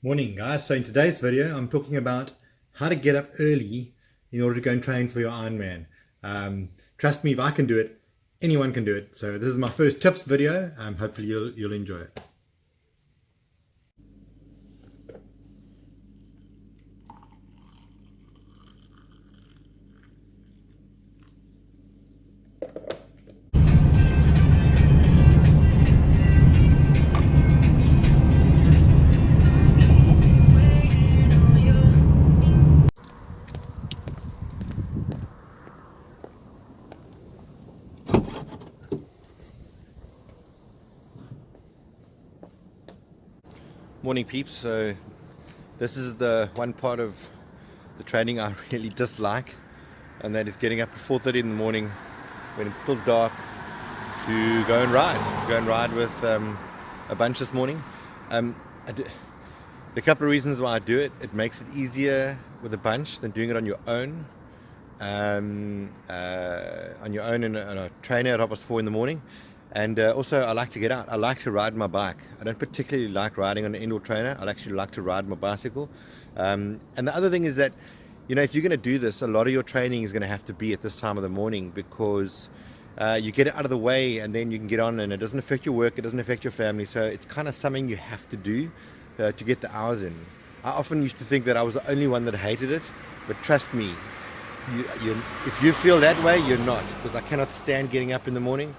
Morning guys, so in today's video I'm talking about how to get up early in order to go and train for your Ironman. Trust me, if I can do it, anyone can do it. So this is my first tips video. Hopefully you'll enjoy it. Morning peeps. So this is the one part of the training I really dislike, and that is getting up at 4:30 in the morning when it's still dark to go and ride with a bunch this morning. The couple of reasons why I do it: it makes it easier with a bunch than doing it on your own. In a trainer at 4:30 in the morning. And also I like to get out. I like to ride my bike. I don't particularly like riding on an indoor trainer. I actually like to ride my bicycle. And the other thing is that, if you're going to do this, a lot of your training is going to have to be at this time of the morning, because you get it out of the way and then you can get on, and it doesn't affect your work, it doesn't affect your family. So it's kind of something you have to do to get the hours in. I often used to think that I was the only one that hated it, but trust me, if you feel that way, you're not, because I cannot stand getting up in the morning.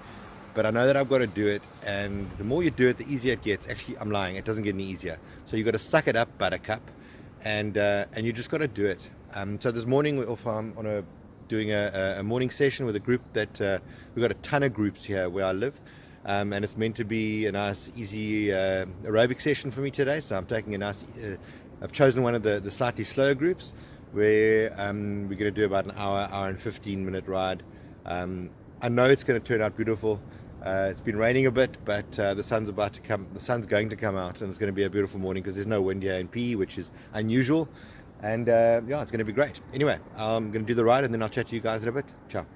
But I know that I've got to do it, and the more you do it, the easier it gets. Actually, I'm lying, it doesn't get any easier. So you've got to suck it up, buttercup, and you just got to do it. So this morning I'm doing a morning session with a group that we've got a ton of groups here where I live, and it's meant to be a nice, easy aerobic session for me today. So I'm taking I've chosen one of the slightly slower groups where we're going to do about an hour and 15-minute ride. I know it's going to turn out beautiful. It's been raining a bit, but the sun's going to come out, and it's going to be a beautiful morning because there's no wind here in PE, which is unusual. And yeah, it's going to be great. Anyway, I'm going to do the ride, and then I'll chat to you guys in a bit. Ciao.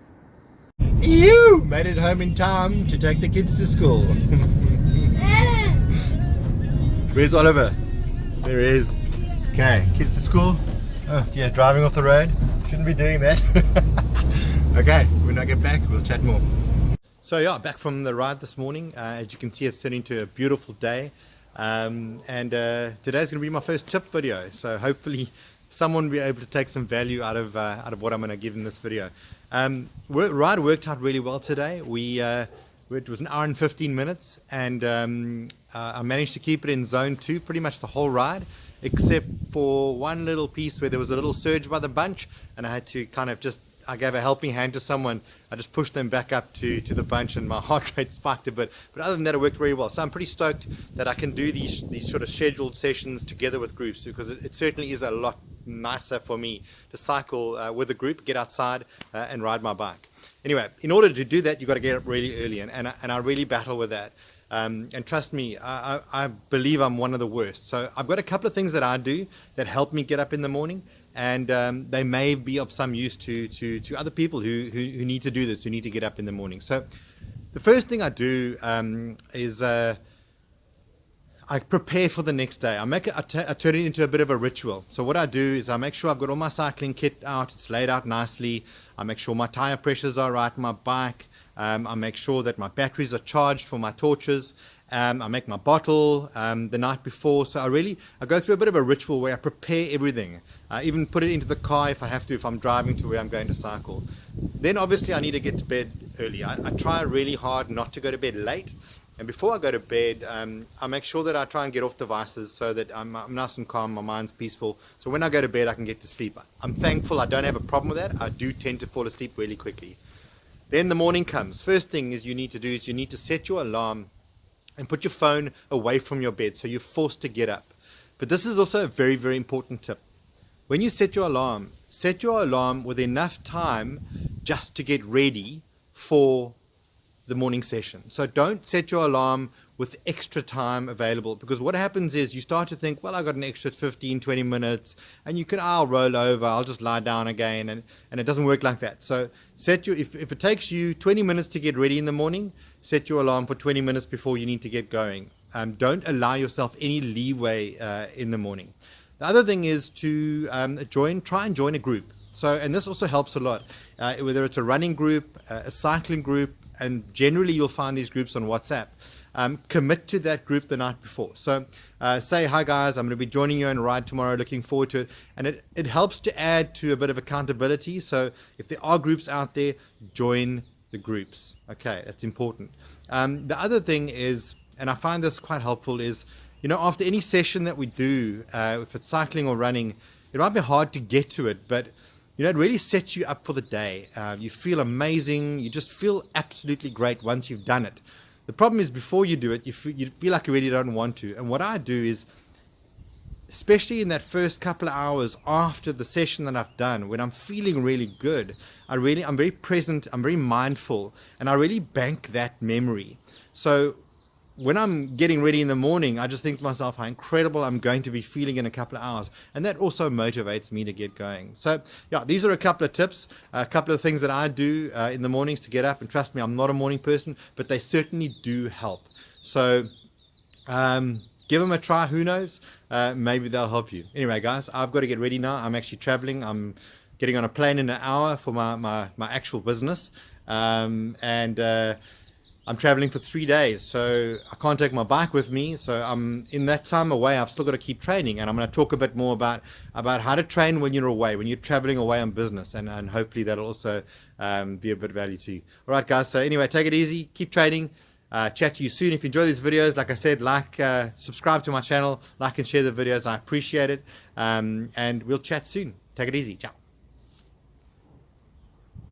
You made it home in time to take the kids to school. Where's Oliver? There he is. Okay, kids to school. Oh yeah, driving off the road. Shouldn't be doing that. Okay, when I get back, we'll chat more. So yeah, back from the ride this morning. As you can see, it's turning into a beautiful day. Today's going to be my first tip video. So hopefully someone will be able to take some value out of what I'm going to give in this video. Ride worked out really well today. It was an hour and 15 minutes, and I managed to keep it in zone 2 pretty much the whole ride, except for one little piece where there was a little surge by the bunch, and I had to I gave a helping hand to someone. I just pushed them back up to the bunch, and my heart rate spiked a bit. But other than that, it worked very well. So I'm pretty stoked that I can do these sort of scheduled sessions together with groups, because it certainly is a lot nicer for me to cycle with a group, get outside and ride my bike. Anyway, in order to do that, you've got to get up really early, and I really battle with that. And trust me, I believe I'm one of the worst. So I've got a couple of things that I do that help me get up in the morning, and they may be of some use to other people who need to do this, who need to get up in the morning. So the first thing I do is I prepare for the next day. I turn it into a bit of a ritual. So what I do is I make sure I've got all my cycling kit out, it's laid out nicely. I make sure my tire pressures are right on my bike. I make sure that my batteries are charged for my torches. I make my bottle the night before. So I go through a bit of a ritual where I prepare everything. I even put it into the car if I have to, if I'm driving to where I'm going to cycle. Then obviously I need to get to bed early. I try really hard not to go to bed late. And before I go to bed, I make sure that I try and get off devices so that I'm nice and calm, my mind's peaceful. So when I go to bed, I can get to sleep. I'm thankful I don't have a problem with that. I do tend to fall asleep really quickly. Then the morning comes. First thing you need to set your alarm and put your phone away from your bed, so you're forced to get up. But this is also a very, very important tip. When you set your alarm with enough time just to get ready for the morning session. So don't set your alarm with extra time available, because what happens is you start to think, well, I got an extra 15-20 minutes, and I'll roll over, I'll just lie down again, and it doesn't work like that. So if it takes you 20 minutes to get ready in the morning, set your alarm for 20 minutes before you need to get going. Don't allow yourself any leeway in the morning. The other thing is to try and join a group. So, and this also helps a lot, whether it's a running group, a cycling group, and generally you'll find these groups on WhatsApp. Commit to that group the night before. So say, hi guys, I'm going to be joining you on a ride tomorrow, looking forward to it. And it helps to add to a bit of accountability. So if there are groups out there, join the groups. Okay, that's important. The other thing is, and I find this quite helpful, is, after any session that we do, if it's cycling or running, it might be hard to get to it, but it really sets you up for the day. You feel amazing. You just feel absolutely great once you've done it. The problem is, before you do it, you feel like you really don't want to. And what I do is, especially in that first couple of hours after the session that I've done, when I'm feeling really good, I'm very present, I'm very mindful, and I really bank that memory. So when I'm getting ready in the morning, I just think to myself how incredible I'm going to be feeling in a couple of hours. And that also motivates me to get going. So yeah, these are a couple of tips, a couple of things that I do in the mornings to get up. And trust me, I'm not a morning person, but they certainly do help. So give them a try. Who knows? Maybe they'll help you. Anyway, guys, I've got to get ready now. I'm actually traveling. I'm getting on a plane in an hour for my actual business. I'm traveling for 3 days, so I can't take my bike with me. So I'm in that time away. I've still got to keep training, and I'm going to talk a bit more about how to train when you're away, when you're traveling away on business, and hopefully that'll also be a bit of value to you. All right, guys. So anyway, take it easy, keep training. Chat to you soon. If you enjoy these videos, like I said, subscribe to my channel, like and share the videos. I appreciate it, and we'll chat soon. Take it easy. Ciao.